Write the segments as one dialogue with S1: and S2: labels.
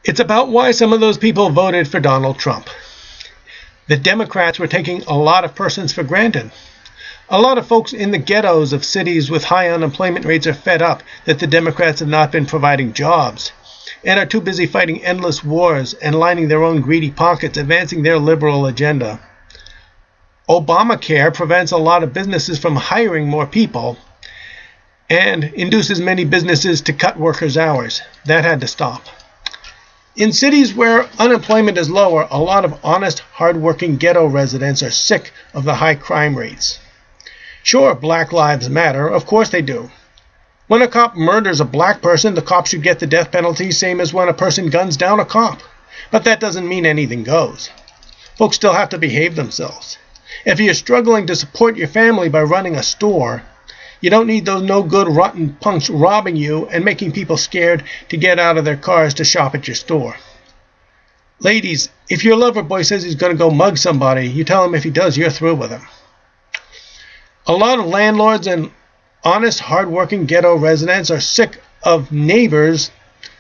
S1: It's about why some of those people voted for Donald Trump. The Democrats were taking a lot of persons for granted. A lot of folks in the ghettos of cities with high unemployment rates are fed up that the Democrats have not been providing jobs and are too busy fighting endless wars and lining their own greedy pockets, advancing their liberal agenda. Obamacare prevents a lot of businesses from hiring more people and induces many businesses to cut workers' hours. That had to stop. In cities where unemployment is lower, a lot of honest, hard-working ghetto residents are sick of the high crime rates. Sure, Black Lives Matter. Of course they do. When a cop murders a black person, the cop should get the death penalty, same as when a person guns down a cop. But that doesn't mean anything goes. Folks still have to behave themselves. If you're struggling to support your family by running a store, you don't need those no-good rotten punks robbing you and making people scared to get out of their cars to shop at your store. Ladies, if your lover boy says he's going to go mug somebody, you tell him if he does, you're through with him. A lot of landlords and honest, hard-working ghetto residents are sick of neighbors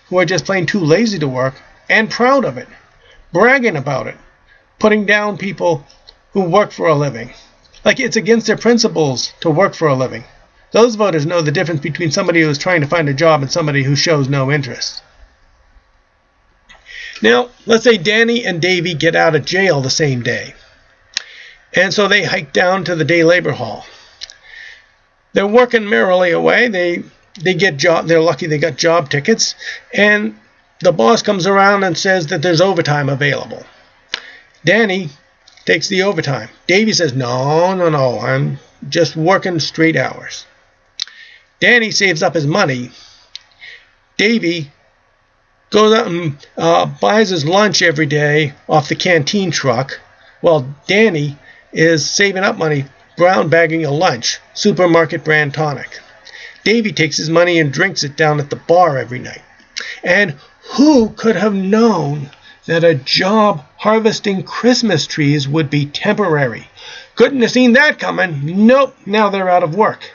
S1: who are just plain too lazy to work and proud of it, bragging about it, putting down people who work for a living. Like it's against their principles to work for a living. Those voters know the difference between somebody who is trying to find a job and somebody who shows no interest. Now, let's say Danny and Davy get out of jail the same day. And so they hike down to the day labor hall. They're working merrily away. They're lucky they got job tickets. And the boss comes around and says that there's overtime available. Danny takes the overtime. Davy says, no, I'm just working straight hours. Danny saves up his money. Davy goes out and buys his lunch every day off the canteen truck, while Danny is saving up money, brown bagging a lunch, supermarket brand tonic. Davy takes his money and drinks it down at the bar every night. And who could have known that a job harvesting Christmas trees would be temporary? Couldn't have seen that coming. Nope, now they're out of work.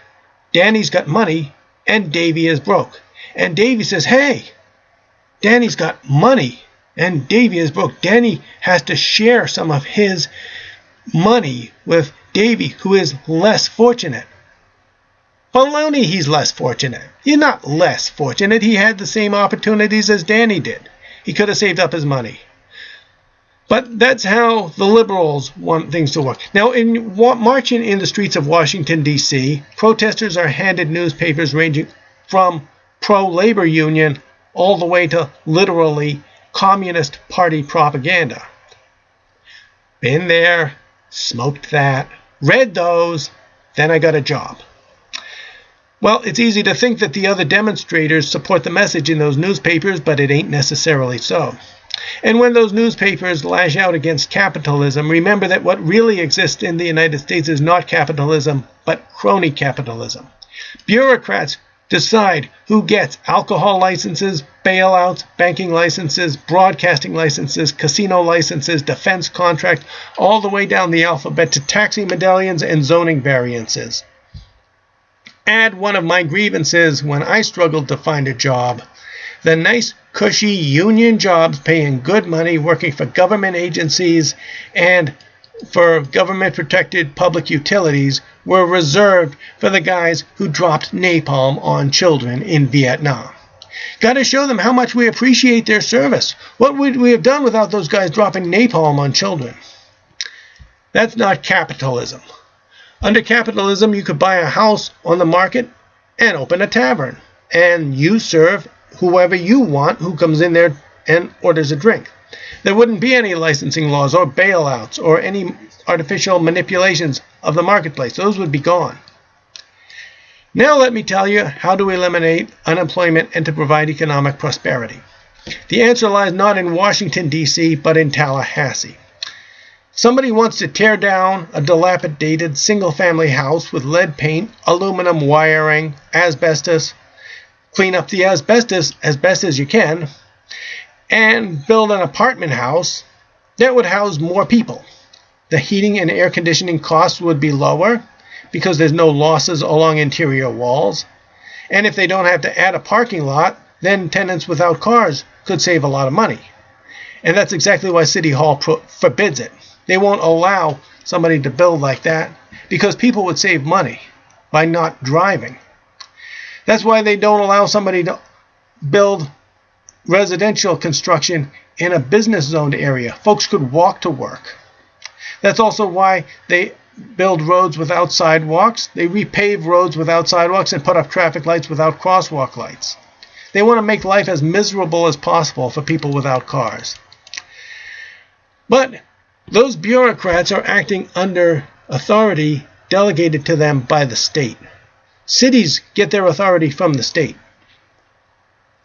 S1: Danny's got money, and Davy is broke. And Davy says, hey, Danny's got money, and Davy is broke. Danny has to share some of his money with Davy, who is less fortunate. Baloney, he's less fortunate. He's not less fortunate. He had the same opportunities as Danny did. He could have saved up his money. But that's how the liberals want things to work. Now, in marching in the streets of Washington, D.C., protesters are handed newspapers ranging from pro-labor union all the way to literally Communist Party propaganda. Been there, smoked that, read those, then I got a job. Well, it's easy to think that the other demonstrators support the message in those newspapers, but it ain't necessarily so. And when those newspapers lash out against capitalism, remember that what really exists in the United States is not capitalism, but crony capitalism. Bureaucrats decide who gets alcohol licenses, bailouts, banking licenses, broadcasting licenses, casino licenses, defense contract, all the way down the alphabet to taxi medallions and zoning variances. Add one of my grievances when I struggled to find a job. The nice, cushy union jobs paying good money, working for government agencies and for government-protected public utilities were reserved for the guys who dropped napalm on children in Vietnam. Got to show them how much we appreciate their service. What would we have done without those guys dropping napalm on children? That's not capitalism. Under capitalism, you could buy a house on the market and open a tavern, and you serve whoever you want who comes in there and orders a drink. There wouldn't be any licensing laws or bailouts or any artificial manipulations of the marketplace. Those would be gone. Now let me tell you how to eliminate unemployment and to provide economic prosperity. The answer lies not in Washington, D.C., but in Tallahassee. Somebody wants to tear down a dilapidated single-family house with lead paint, aluminum wiring, asbestos, clean up the asbestos as best as you can, and build an apartment house that would house more people. The heating and air conditioning costs would be lower because there's no losses along interior walls. And if they don't have to add a parking lot, then tenants without cars could save a lot of money. And that's exactly why City Hall forbids it. They won't allow somebody to build like that because people would save money by not driving. That's why they don't allow somebody to build residential construction in a business zoned area. Folks could walk to work. That's also why they build roads without sidewalks. They repave roads without sidewalks and put up traffic lights without crosswalk lights. They want to make life as miserable as possible for people without cars. But those bureaucrats are acting under authority delegated to them by the state. Cities get their authority from the state.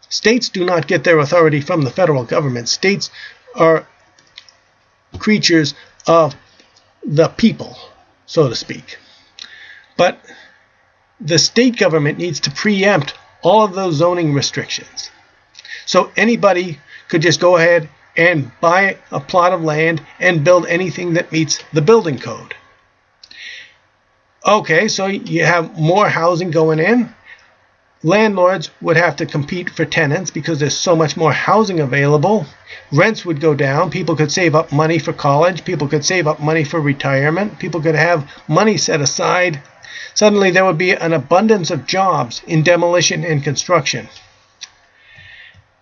S1: States do not get their authority from the federal government. States are creatures of the people, so to speak. But the state government needs to preempt all of those zoning restrictions. So anybody could just go ahead and buy a plot of land and build anything that meets the building code. Okay, so you have more housing going in. Landlords would have to compete for tenants because there's so much more housing available. Rents would go down. People could save up money for college. People could save up money for retirement. People could have money set aside. Suddenly there would be an abundance of jobs in demolition and construction.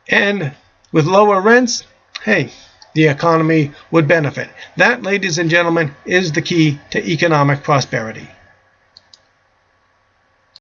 S1: And with lower rents, hey, the economy would benefit. That, ladies and gentlemen, is the key to economic prosperity.